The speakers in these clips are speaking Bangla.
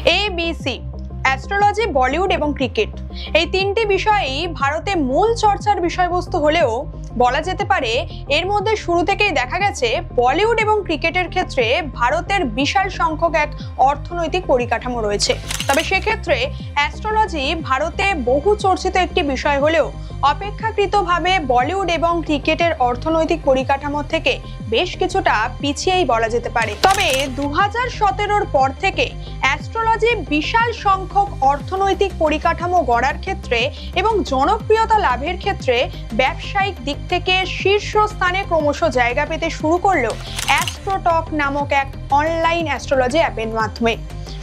ABC অ্যাস্ট্রোলজি, বলিউড এবং ক্রিকেট, এই তিনটি বিষয়ই ভারতে মূল চর্চার বিষয়বস্তু হলেও বলা যেতে পারে এর মধ্যে শুরু থেকেই দেখা গেছে বলিউড এবং ক্রিকেটের ক্ষেত্রে ভারতের বিশাল সংখ্যক এক অর্থনৈতিক পরিকাঠামো রয়েছে। তবে সেক্ষেত্রে অ্যাস্ট্রোলজি ভারতে বহু চর্চিত একটি বিষয় হলেও অপেক্ষাকৃতভাবে বলিউড এবং ক্রিকেটের অর্থনৈতিক পরিকাঠামো থেকে বেশ কিছুটা পিছিয়েই বলা যেতে পারে। তবে 2017-র পর থেকে অ্যাস্ট্রোলজি বিশাল সংখ্যক অর্থনৈতিক পরিকাঠামো গড়ার ক্ষেত্রে এবং জনপ্রিয়তা লাভের ক্ষেত্রে ব্যবসায়িক দিক থেকে শীর্ষস্থানে ক্রমশ জায়গা পেতে শুরু করলো অ্যাস্ট্রোটক নামক এক অনলাইন অ্যাস্ট্রোলজি অ্যাপের মাধ্যমে।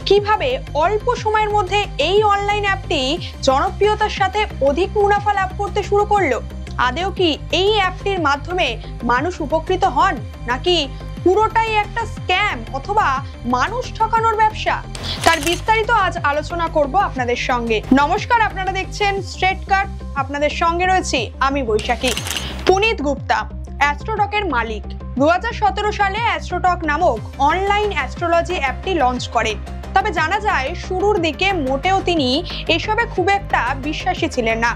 কিভাবে অল্প সময়ের মধ্যে এই অনলাইন অ্যাপটি জনপ্রিয়তার সাথে অধিক মুনাফা লাভ করতে শুরু করলো? আদেও কি এই অ্যাপটির মাধ্যমে মানুষ উপকৃত হন, নাকি পুরোটাই একটা স্ক্যাম অথবা মানুষ ঠকানোর ব্যবসা? তার বিস্তারিত আজ আলোচনা করব আপনাদের সঙ্গে। নমস্কার, আপনারা দেখছেন স্ট্রেট কাট, আপনাদের সঙ্গে রয়েছি আমি বৈশাখী। পুনিত গুপ্তা অ্যাস্ট্রোটকের মালিক 2017 সালে অ্যাস্ট্রোটক নামক অনলাইন অ্যাস্ট্রোলজি অ্যাপটি লঞ্চ করেন। তবে জানা যায় শুরুর দিকে মোটেও তিনি এসবে খুব একটা বিশ্বাসী ছিলেন না।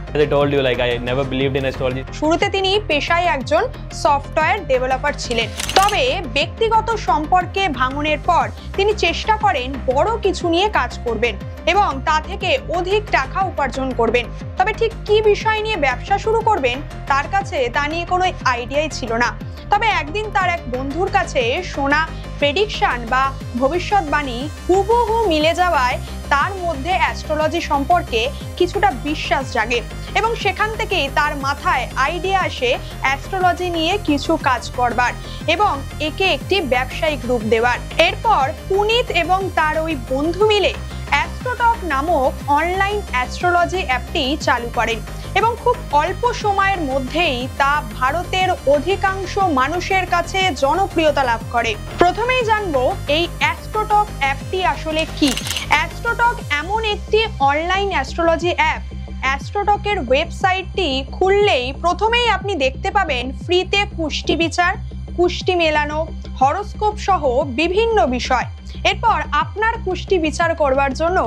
শুরুতে তিনি পেশায় একজন সফটওয়্যার ডেভেলপার ছিলেন। তবে ব্যক্তিগত সম্পর্কে ভাঙনের পর তিনি চেষ্টা করেন বড় কিছু নিয়ে কাজ করবেন এবং তা থেকে অধিক টাকা উপার্জন করবেন। তবে ঠিক কি বিষয় নিয়ে ব্যবসা শুরু করবেন তার কাছে তা নিয়ে কোনো আইডিয়াই ছিল না। তবে একদিন তার এক বন্ধুর কাছে শোনা প্রেডিকশন বা ভবিষ্যৎবাণী হুবহু মিলে যাওয়ায় তার মধ্যে অ্যাস্ট্রোলজি সম্পর্কে কিছুটা বিশ্বাস জাগে এবং সেখান থেকেই তার মাথায় আইডিয়া আসে অ্যাস্ট্রোলজি নিয়ে কিছু কাজ করবার এবং একে একটি ব্যবসায়িক রূপ দেওয়ার। এরপর পুনিত এবং তার ওই বন্ধু মিলে অ্যাস্ট্রোটক নামক অনলাইন অ্যাস্ট্রোলজি অ্যাপটি চালু করেন এবং খুব অল্প সময়ের মধ্যেই তা ভারতের অধিকাংশ মানুষের কাছে জনপ্রিয়তা লাভ করে। প্রথমেই জানবো এই অ্যাস্ট্রোটক অ্যাপটি আসলে কি। অ্যাস্ট্রোটক এমন একটি অনলাইন অ্যাস্ট্রোলজি অ্যাপ। অ্যাস্ট্রোটকের ওয়েবসাইটটি খুললেই প্রথমেই আপনি দেখতে পাবেন ফ্রিতে কুষ্টি বিচার, কুষ্টি মেলানো, হরোস্কোপ সহ বিভিন্ন বিষয়। এরপর আপনার কুষ্টি বিচার করবার জন্য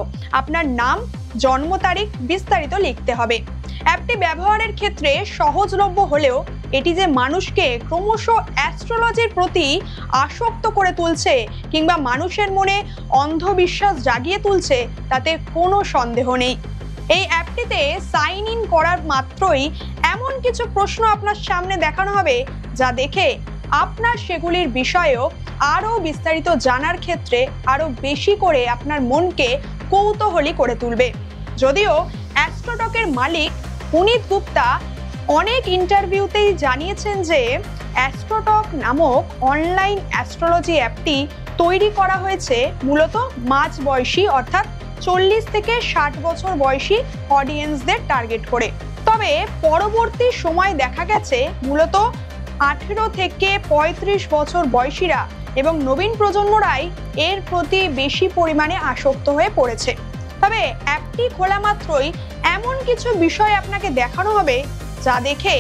আপনার নাম, জন্ম তারিখ বিস্তারিত লিখতে হবে। অ্যাপটি ব্যবহারের ক্ষেত্রে সহজলভ্য হলেও এটি যে মানুষকে ক্রমশ অ্যাস্ট্রোলজির প্রতি আসক্ত করে তুলছে কিংবা মানুষের মনে অন্ধবিশ্বাস জাগিয়ে তুলছে তাতে কোনো সন্দেহ নেই। এই অ্যাপটিতে সাইন ইন করার মাত্রই এমন কিছু প্রশ্ন আপনার সামনে দেখানো হবে যা দেখে আপনার সেগুলির বিষয়েও আরও বিস্তারিত জানার ক্ষেত্রে আরও বেশি করে আপনার মনকে কৌতূহলী করে তুলবে। যদিও অ্যাস্ট্রোটকের মালিক পুনিত গুপ্তা অনেক ইন্টারভিউতেই জানিয়েছেন যে অ্যাস্ট্রোটক নামক অনলাইন অ্যাস্ট্রোলজি অ্যাপটি তৈরি করা হয়েছে মূলত মাঝ বয়সী অর্থাৎ 40 থেকে 60 বছর বয়সী অডিয়েন্সদের টার্গেট করে। তবে পরবর্তী সময় দেখা গেছে মূলত 18 থেকে 35 বছর বয়সীরা এবং নবীন প্রজন্মরাই এর প্রতি বেশি পরিমাণে আসক্ত হয়ে পড়েছে। তবে অ্যাপটি খোলা মাত্রই এমন কিছু বিষয় আপনাকে দেখানো হবে যা দেখে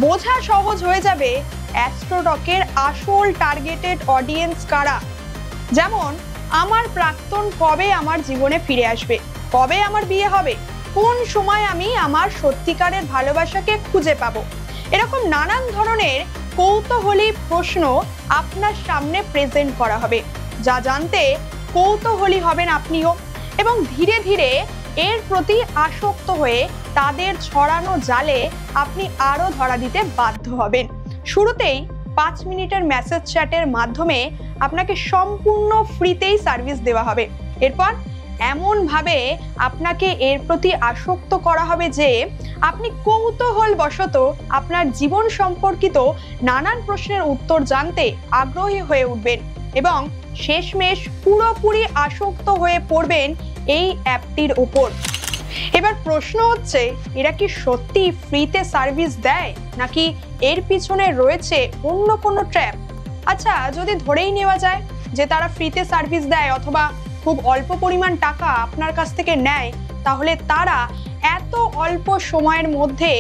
বোঝা সহজ হয়ে যাবে অ্যাস্ট্রোটকের আসল টার্গেটেড অডিয়েন্স কারা। যেমন, আমার প্রাক্তন কবে আমার জীবনে ফিরে আসবে, কবে আমার বিয়ে হবে, কোন সময় আমি আমার সত্যিকারের ভালোবাসাকে খুঁজে পাবো, এরকম নানান ধরনের কৌতূহলী প্রশ্ন আপনার সামনে প্রেজেন্ট করা হবে যা জানতে কৌতূহলী হবেন আপনিও এবং ধীরে ধীরে এর প্রতি আসক্ত হয়ে তাদের ছড়ানো জালে আপনি আরও ধরা দিতে বাধ্য হবেন। শুরুতেই 5 মিনিটের মেসেজ চ্যাটের মাধ্যমে আপনাকে সম্পূর্ণ ফ্রিতেই সার্ভিস দেওয়া হবে। এরপর এমনভাবে আপনাকে এর প্রতি আসক্ত করা হবে যে আপনি কৌতূহলবশত আপনার জীবন সম্পর্কিত নানান প্রশ্নের উত্তর জানতে আগ্রহী হয়ে উঠবেন এবং শেষমেশ পুরোপুরি আসক্ত হয়ে পড়বেন এই অ্যাপটির ওপর। এবার প্রশ্ন হচ্ছে, এরা কি সত্যি ফ্রিতে সার্ভিস দেয় নাকি এর পিছনে রয়েছে অন্য কোনো ট্র্যাপ? আচ্ছা, যদি ধরেই নেওয়া যায় যে তারা ফ্রিতে সার্ভিস দেয় অথবা খুব অল্প পরিমাণ টাকা আপনার কাছ থেকে নেয়, তাহলে তারা এত অল্প সময়ের মধ্যে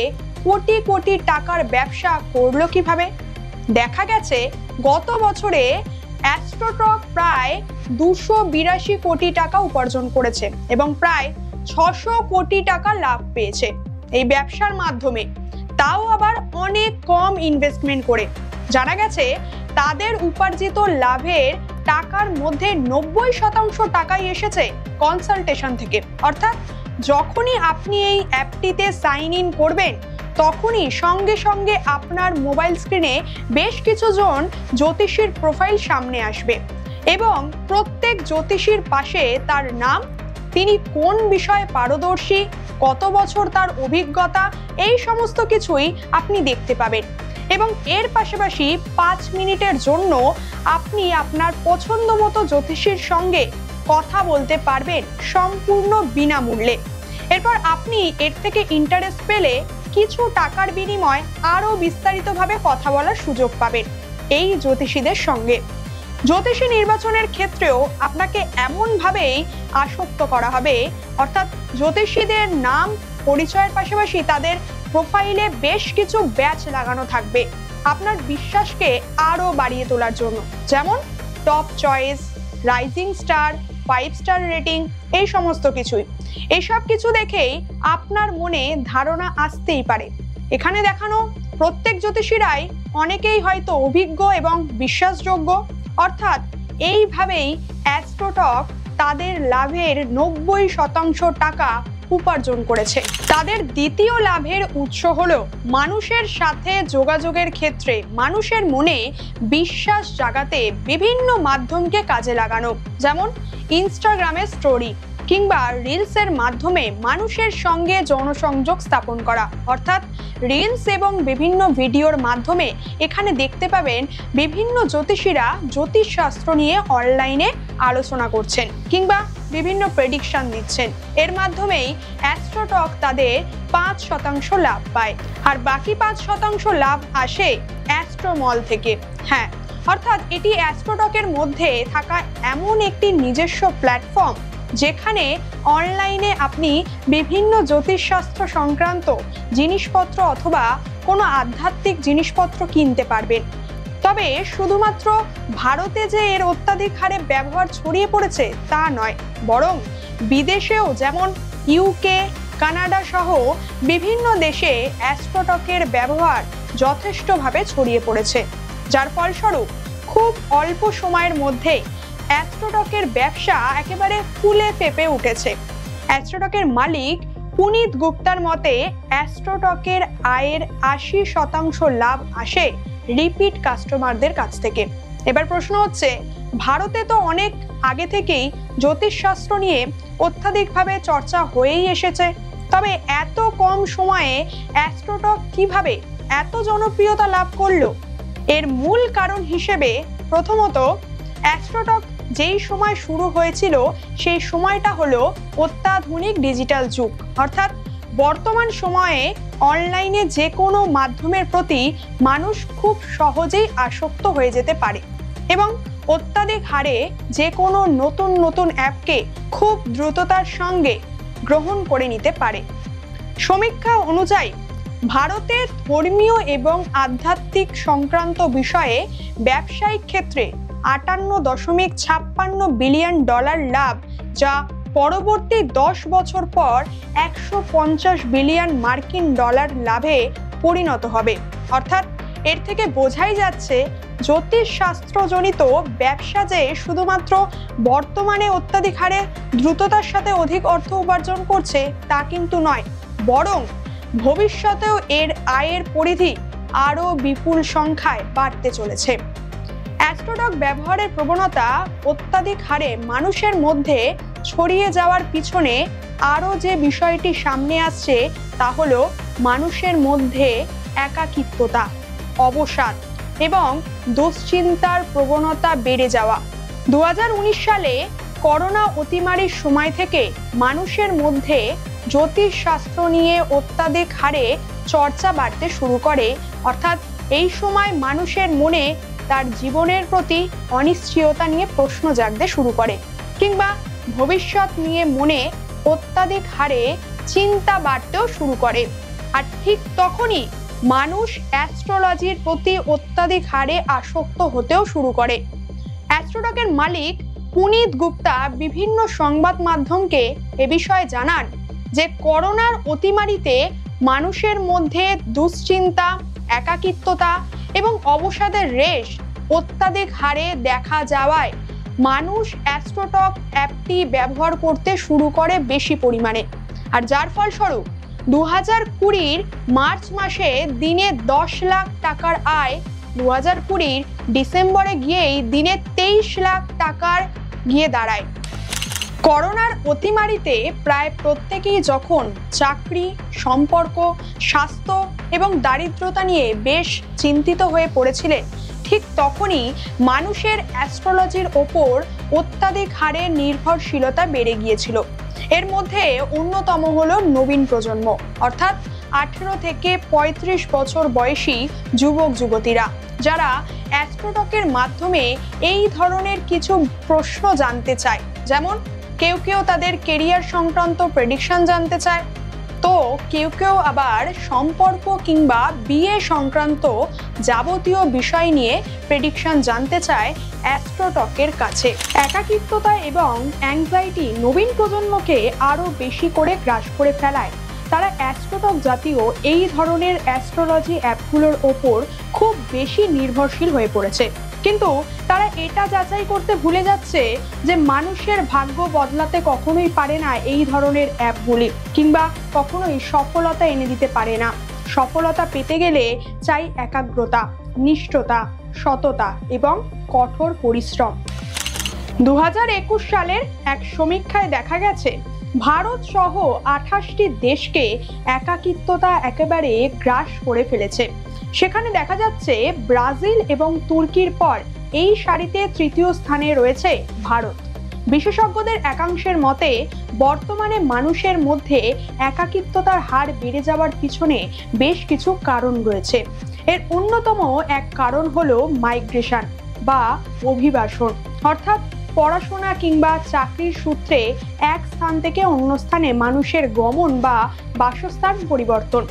কোটি কোটি টাকার ব্যবসা করলো কিভাবে? দেখা গেছে গত বছরে অ্যাস্ট্রোটক প্রায় 282 কোটি টাকা উপার্জন করেছে এবং প্রায় 600 কোটি টাকা লাভ পেয়েছে এই ব্যবসার মাধ্যমে, তাও আবার অনেক কম ইনভেস্টমেন্ট করে। জানা গেছে তাদের উপার্জিত লাভের টাকার মধ্যে 90% টাকাই এসেছে কনসালটেশন থেকে। অর্থাৎ যখনই আপনি এই অ্যাপটিতে সাইন ইন করবেন তখনই সঙ্গে সঙ্গে আপনার মোবাইল স্ক্রিনে বেশ কিছু জন জ্যোতিষীর প্রোফাইল সামনে আসবে এবং প্রত্যেক জ্যোতিষীর পাশে তার নাম, তিনি কোন বিষয়ে পারদর্শী, কত বছর তার অভিজ্ঞতা, এই সমস্ত কিছুই আপনি দেখতে পাবেন। এবং এর পাশাপাশি 5 মিনিটের জন্য আপনি আপনার পছন্দ মতো জ্যোতিষীর সঙ্গে কথা বলতে পারবেন সম্পূর্ণ বিনামূল্যে। এরপর আপনি এর থেকে ইন্টারেস্ট পেলে কিছু টাকার বিনিময়ে আরও বিস্তারিতভাবে কথা বলার সুযোগ পাবেন এই জ্যোতিষীদের সঙ্গে। জ্যোতিষী নির্বাচনের ক্ষেত্রেও আপনাকে এমনভাবেই আসক্ত করা হবে, অর্থাৎ জ্যোতিষীদের নাম পরিচয়ের পাশাপাশি তাদের প্রোফাইলে বেশ কিছু ব্যাচ লাগানো থাকবে আপনার বিশ্বাসকে আরও বাড়িয়ে তোলার জন্য, যেমন top choice, rising star, 5 star rating, এই সমস্ত কিছুই। এইসব কিছু দেখেই আপনার মনে ধারণা আসতেই পারে এখানে দেখানো প্রত্যেক জ্যোতিষীরাই অনেকেই হয়তো অভিজ্ঞ এবং বিশ্বাসযোগ্য। অর্থাৎ এইভাবেই অ্যাস্ট্রোটক তাদের লাভের 90% টাকা উপার্জন করেছে। তাদের দ্বিতীয় লাভের উৎস হলো মানুষের সাথে যোগাযোগের ক্ষেত্রে মানুষের মনে বিশ্বাস জাগাতে বিভিন্ন মাধ্যমকে কাজে লাগানো, যেমন ইনস্টাগ্রামের স্টোরি কিংবা রিলসের মাধ্যমে মানুষের সঙ্গে জনসংযোগ স্থাপন করা। অর্থাৎ রিলস এবং বিভিন্ন ভিডিওর মাধ্যমে এখানে দেখতে পাবেন বিভিন্ন জ্যোতিষীরা জ্যোতিষশাস্ত্র নিয়ে অনলাইনে আলোচনা করছেন কিংবা বিভিন্ন প্রেডিকশন দিচ্ছেন। এর মাধ্যমেই অ্যাস্ট্রোটক তাদের 5% লাভ পায়, আর বাকি 5% লাভ আসে অ্যাস্ট্রোমল থেকে। হ্যাঁ, অর্থাৎ এটি অ্যাস্ট্রোটকের মধ্যে থাকা এমন একটি নিজস্ব প্ল্যাটফর্ম যেখানে অনলাইনে আপনি বিভিন্ন জ্যোতিষশাস্ত্র সংক্রান্ত জিনিসপত্র অথবা কোনো আধ্যাত্মিক জিনিসপত্র কিনতে পারবেন। তবে শুধুমাত্র ভারতে যে এর অত্যাধিক হারে ব্যবহার ছড়িয়ে পড়েছে তা নয়, বরং বিদেশেও যেমন ইউকে, কানাডা সহ বিভিন্ন দেশে অ্যাস্ট্রোটকের ব্যবহার যথেষ্টভাবে ছড়িয়ে পড়েছে, যার ফলস্বরূপ খুব অল্প সময়ের মধ্যে অ্যাস্ট্রোটকের ব্যবসা একেবারে ফুলে ফেপে উঠেছে। অ্যাস্ট্রোটকের মালিক পুনিত গুপ্তার মতে অ্যাস্ট্রোটকের আয়ের 80% লাভ আসে রিপিট কাস্টমারদের কাছ থেকে। এবার প্রশ্ন হচ্ছে, ভারতে তো অনেক আগে থেকেই জ্যোতিষশাস্ত্র নিয়ে অত্যাধিকভাবে চর্চা হয়েই এসেছে, তবে এত কম সময়ে অ্যাস্ট্রোটক কিভাবে এত জনপ্রিয়তা লাভ করলো? এর মূল কারণ হিসেবে প্রথমত অ্যাস্ট্রোটক যেই সময় শুরু হয়েছিল সেই সময়টা হলো অত্যাধুনিক ডিজিটাল যুগ। অর্থাৎ বর্তমান সময়ে অনলাইনে যে কোনো মাধ্যমের প্রতি মানুষ খুব সহজেই আসক্ত হয়ে যেতে পারে এবং অত্যাধিক হারে যে কোনো নতুন নতুন অ্যাপকে খুব দ্রুততার সঙ্গে গ্রহণ করে নিতে পারে। সমীক্ষা অনুযায়ী ভারতে ধর্মীয় এবং আধ্যাত্মিক সংক্রান্ত বিষয়ে ব্যবসায়িক ক্ষেত্রে 58.56 বিলিয়ন ডলার লাভ, যা পরবর্তী 10 বছর পর 150 বিলিয়ন মার্কিন ডলার লাভে পরিণত হবে। অর্থাৎ এর থেকে বোঝাই যাচ্ছে জ্যোতিষশাস্ত্রজনিত ব্যবসা যে শুধুমাত্র বর্তমানে অত্যাধিক হারে দ্রুততার সাথে অধিক অর্থ উপার্জন করছে তা কিন্তু নয়, বরং ভবিষ্যতেও এর আয়ের পরিধি আরও বিপুল সংখ্যায় বাড়তে চলেছে। অ্যাস্ট্রোটক ব্যবহারের প্রবণতা অত্যাধিক হারে মানুষের মধ্যে ছড়িয়ে যাওয়ার পিছনে আরও যে বিষয়টি সামনে আসছে তা হলো মানুষের মধ্যে একাকিত্বতা, অবসাদ এবং দুশ্চিন্তার প্রবণতা বেড়ে যাওয়া। 2019 সালে করোনা অতিমারির সময় থেকে মানুষের মধ্যে জ্যোতিষশাস্ত্র নিয়ে অত্যাধিক হারে চর্চা বাড়তে শুরু করে। অর্থাৎ এই সময় মানুষের মনে তার জীবনের প্রতি অনিশ্চয়তা নিয়ে প্রশ্ন জাগতে শুরু করে কিংবা ভবিষ্যৎ নিয়ে মনে অত্যাধিক হারে চিন্তা বাড়তেও শুরু করে। আর ঠিক তখনই মানুষ অ্যাস্ট্রোলজির প্রতি অত্যাধিক হারে আসক্ত হতেও শুরু করে। অ্যাস্ট্রোটকের মালিক পুনিত গুপ্তা বিভিন্ন সংবাদ মাধ্যমকে এ বিষয়ে জানান যে করোনার অতিমারিতে মানুষের মধ্যে দুশ্চিন্তা, একাকিত্বতা এবং অবসাদের রেশ অত্যাধিক হারে দেখা যাওয়ায় মানুষ অ্যাস্ট্রোটক অ্যাপটি ব্যবহার করতে শুরু করে বেশি পরিমাণে। আর যার ফলস্বরূপ 2020 মার্চ মাসে দিনে 10 লাখ টাকার আয় 2020 ডিসেম্বরে গিয়েই দিনে 23 লাখ টাকার গিয়ে দাঁড়ায়। করোনার অতিমারিতে প্রায় প্রত্যেকেই যখন চাকরি, সম্পর্ক, স্বাস্থ্য এবং দারিদ্রতা নিয়ে বেশ চিন্তিত হয়ে পড়েছিলেন, ঠিক তখনই মানুষের অ্যাস্ট্রোলজির ওপর অত্যাধিক হারে নির্ভরশীলতা বেড়ে গিয়েছিল। এর মধ্যে অন্যতম হলো নবীন প্রজন্ম, অর্থাৎ 18 থেকে 35 বছর বয়সী যুবক যুবতীরা, যারা অ্যাস্ট্রোটকের মাধ্যমে এই ধরনের কিছু প্রশ্ন জানতে চায়। যেমন কেউ তাদের কেরিয়ার সংক্রান্ত প্রেডিকশন জানতে চায়, তো কেউ আবার সম্পর্ক কিংবা বিয়ে সংক্রান্ত যাবতীয় বিষয় নিয়ে প্রেডিকশন জানতে চায় অ্যাস্ট্রোটকের কাছে। একাকিত্বতা এবং অ্যাংজাইটি নবীন প্রজন্মকে আরো বেশি করে গ্রাস করে ফেলায় তারা অ্যাস্ট্রোটক জাতীয় এই ধরনের অ্যাস্ট্রোলজি অ্যাপগুলোর ওপর খুব বেশি নির্ভরশীল হয়ে পড়েছে। কিন্তু তারা এটা যাচাই করতে ভুলে যাচ্ছে যে মানুষের ভাগ্য বদলাতে কখনোই পারে না এই ধরনের অ্যাপগুলি, কিংবা কখনোই সফলতা এনে দিতে পারে না। সফলতা পেতে গেলে চাই একাগ্রতা, নিষ্ঠতা, সততা এবং কঠোর পরিশ্রম। 2021 সালের এক সমীক্ষায় দেখা গেছে ভারত সহ 28টি দেশকে একাকিত্বতা একেবারে গ্রাস করে ফেলেছে। সেখানে দেখা যাচ্ছে ব্রাজিল এবং তুর্কির পর এই সারিতে তৃতীয় স্থানে রয়েছে ভারত। বিশেষজ্ঞদের একাংশের মতে বর্তমানে মানুষের মধ্যে একাকিত্বতার হার বেড়ে যাওয়ার পিছনে বেশ কিছু কারণ রয়েছে। এর অন্যতম এক কারণ হলো মাইগ্রেশন বা অভিবাসন, অর্থাৎ পড়াশোনা কিংবা চাকরির সূত্রে এক স্থান থেকে অন্য স্থানে মানুষের গমন বা বাসস্থান পরিবর্তন।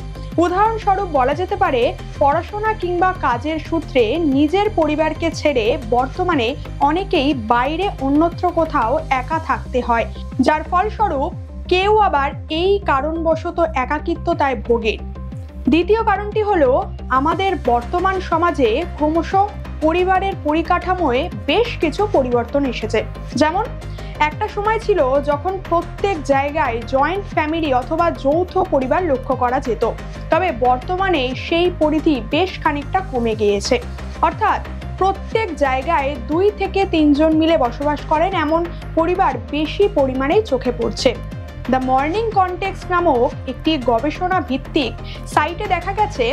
উদাহরণস্বরূপ বলা যেতে পারে পড়াশোনা কিংবা কাজের সূত্রে নিজের পরিবারকে ছেড়ে বর্তমানে অনেকেই বাইরে অন্যত্র কোথাও একা থাকতে হয়, যার ফলস্বরূপ কেউ আবার এই কারণবশত একাকিত্বতায় ভোগে। দ্বিতীয় কারণটি হলো আমাদের বর্তমান সমাজে ক্রমশ পরিবারের পরিকাঠামোয় বেশ কিছু পরিবর্তন এসেছে। যেমন একটা সময় ছিল যখন প্রত্যেক জায়গায় জয়েন্ট ফ্যামিলি অথবা যৌথ পরিবার লক্ষ্য করা যেত, তবে বর্তমানে সেই পরিধি বেশ খানিকটা কমে গিয়েছে। অর্থাৎ প্রত্যেক জায়গায় 2 থেকে 3 জন মিলে বসবাস করেন এমন পরিবার বেশি পরিমাণেই চোখে পড়ছে। দ্য মর্নিং কনটেক্সট নামক একটি গবেষণা ভিত্তিক সাইটে দেখা গেছে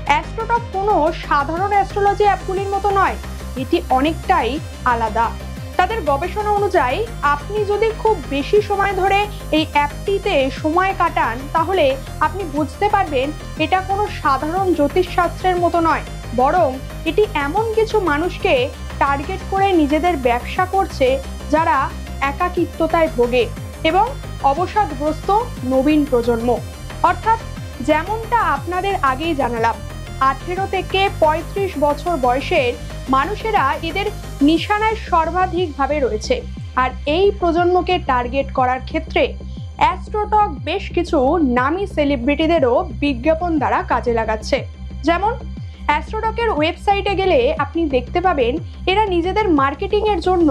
অ্যাস্ট্রোটক কোনো সাধারণ অ্যাস্ট্রোলজি অ্যাপগুলির মতো নয়, এটি অনেকটাই আলাদা। তাদের গবেষণা অনুযায়ী আপনি যদি খুব বেশি সময় ধরে এই অ্যাপটিতে সময় কাটান, তাহলে আপনি বুঝতে পারবেন এটা কোনো সাধারণ জ্যোতিষশাস্ত্রের মতো নয়, বরং এটি এমন কিছু মানুষকে টার্গেট করে নিজেদের ব্যবসা করছে যারা একাকিত্বতায় ভোগে এবং অবসাদগ্রস্ত নবীন প্রজন্ম। অর্থাৎ যেমনটা আপনাদের আগেই জানালাম, 18 থেকে 35 বছর বয়সের মানুষেরা এদের নিশানায় সর্বাধিকভাবে রয়েছে। আর এই প্রজন্মকে টার্গেট করার ক্ষেত্রে অ্যাস্ট্রোটক বেশ কিছু নামী সেলিব্রিটিদেরও বিজ্ঞাপন দ্বারা কাজে লাগাচ্ছে। যেমন অ্যাস্ট্রোটকের ওয়েবসাইটে গেলে আপনি দেখতে পাবেন এরা নিজেদের মার্কেটিংয়ের জন্য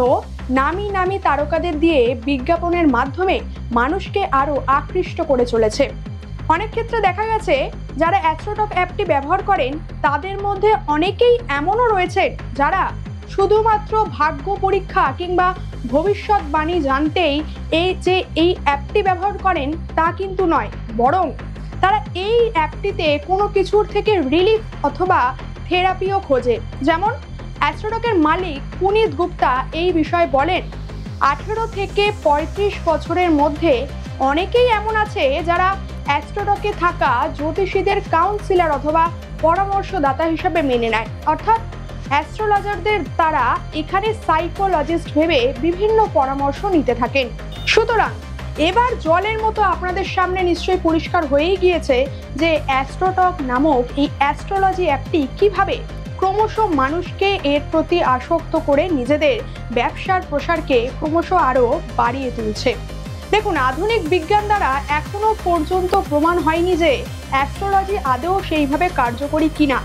নামী তারকাদের দিয়ে বিজ্ঞাপনের মাধ্যমে মানুষকে আরও আকৃষ্ট করে চলেছে। অনেক ক্ষেত্রে দেখা গেছে যারা অ্যাস্ট্রোটক অ্যাপটি ব্যবহার করেন তাদের মধ্যে অনেকেই এমনও রয়েছে যারা শুধুমাত্র ভাগ্য পরীক্ষা কিংবা ভবিষ্যৎবাণী জানতেই এই অ্যাপটি ব্যবহার করেন তা কিন্তু নয়, বরং তারা এই অ্যাপটিতে কোনো কিছুর থেকে রিলিফ অথবা থেরাপিও খোঁজে। যেমন অ্যাস্ট্রোটকের মালিক পুনিত গুপ্তা এই বিষয়ে বলেন, 18 থেকে 35 বছরের মধ্যে অনেকেই এমন আছে যারা অ্যাস্ট্রোটকে থাকা জ্যোতিষীদের কাউন্সিলর অথবা পরামর্শদাতা হিসেবে মেনে নেয়। অর্থাৎ অ্যাস্ট্রোলজারদের তারা এখানে সাইকোলজিস্ট ভেবে বিভিন্ন পরামর্শ নিতে থাকেন। সুতরাং এবার জলের মতো আপনাদের সামনে নিশ্চয়ই পরিষ্কার হয়েই গিয়েছে যে অ্যাস্ট্রোটক নামক এই অ্যাস্ট্রোলজি অ্যাপটি কিভাবে ক্রমশ মানুষকে এর প্রতি আসক্ত করে নিজেদের ব্যবসার প্রসারকে ক্রমশ আরো বাড়িয়ে তুলছে। দেখুন, আধুনিক বিজ্ঞান দ্বারা এখনো পর্যন্ত প্রমাণ হয়নি যে অ্যাস্ট্রোলজি আদৌ সেইভাবে কার্যকরী কিনা।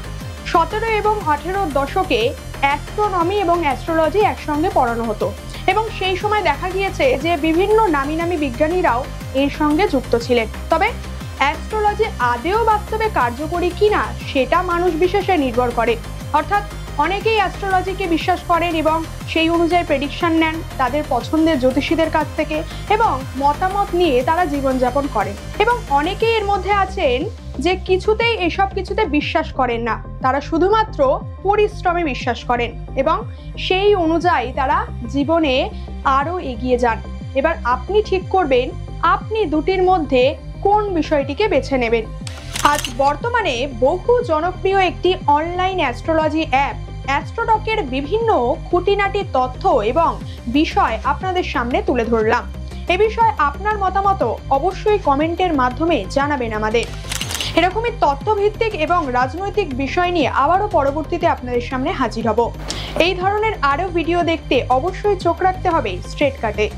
17 এবং 18 দশকে অ্যাস্ট্রোনমি এবং অ্যাস্ট্রোলজি একসঙ্গে পড়ানো হতো এবং সেই সময় দেখা গিয়েছে যে বিভিন্ন নামি নামি বিজ্ঞানীরাও এর সঙ্গে যুক্ত ছিলেন। তবে অ্যাস্ট্রোলজি আদৌ বাস্তবে কার্যকরী কিনা সেটা মানুষ বিশেষে নির্ভর করে। অর্থাৎ অনেকেই অ্যাস্ট্রোলজিকে বিশ্বাস করেন এবং সেই অনুযায়ী প্রেডিকশন নেন তাদের পছন্দের জ্যোতিষীদের কাছ থেকে এবং মতামত নিয়ে তারা জীবনযাপন করেন। এবং অনেকেই এর মধ্যে আছেন যে কিছুতেই এসব কিছুতে বিশ্বাস করেন না, তারা শুধুমাত্র পরিশ্রমে বিশ্বাস করেন এবং সেই অনুযায়ী তারা জীবনে আরো এগিয়ে যান। এবার আপনি ঠিক করবেন আপনি দুটির মধ্যে কোন বিষয়টিকে বেছে নেবেন। আজ বর্তমানে বহু জনপ্রিয় একটি অনলাইন অ্যাস্ট্রোলজি অ্যাপ অ্যাস্ট্রোডকের বিভিন্ন খুঁটিনাটি তথ্য এবং বিষয় আপনাদের সামনে তুলে ধরলাম। এ বিষয়ে আপনার মতামত অবশ্যই কমেন্টের মাধ্যমে জানাবেন আমাদের। এরকমই তথ্যভিত্তিক এবং রাজনৈতিক বিষয় নিয়ে আবারও পরবর্তীতে আপনাদের সামনে হাজির হব। এই ধরনের আরও ভিডিও দেখতে অবশ্যই চোখ রাখতে হবে স্ট্রেট কাটে।